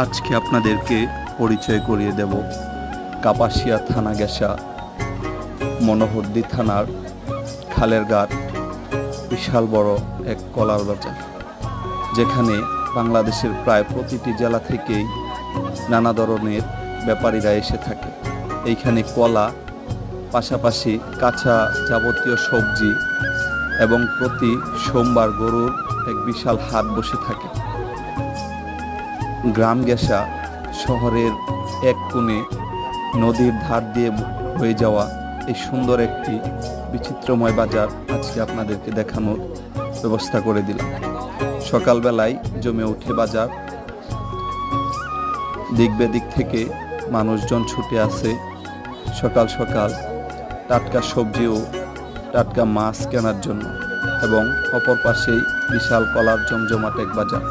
আজকে আপনাদেরকে পরিচয় করিয়ে দেব কাপাসিয়া থানা ঘেঁষা মনোহরদী থানার খালের ঘাট বিশাল বড় এক কলার বাজার, যেখানে বাংলাদেশের প্রায় প্রতিটি জেলা থেকেই নানা ধরনের ব্যাপারীরা এসে থাকে। এইখানে কলা, পাশাপাশি কাঁচা যাবতীয় সবজি এবং প্রতি সোমবার গরুর এক বিশাল হাট বসে থাকে। গ্রাম ঘেঁষা শহরের এক কোণে নদীর ধার দিয়ে বয়ে যাওয়া এই সুন্দর একটি বিচিত্রময় বাজার আজকে আপনাদেরকে দেখানোর ব্যবস্থা করে দিলাম। সকালবেলায় জমে ওঠে বাজার, দিক বেদিক থেকে মানুষজন ছুটে আসে সকাল সকাল টাটকা সবজি ও টাটকা মাছ কেনার জন্য, এবং অপর পাশেই বিশাল কলার জমজমাট এক বাজার।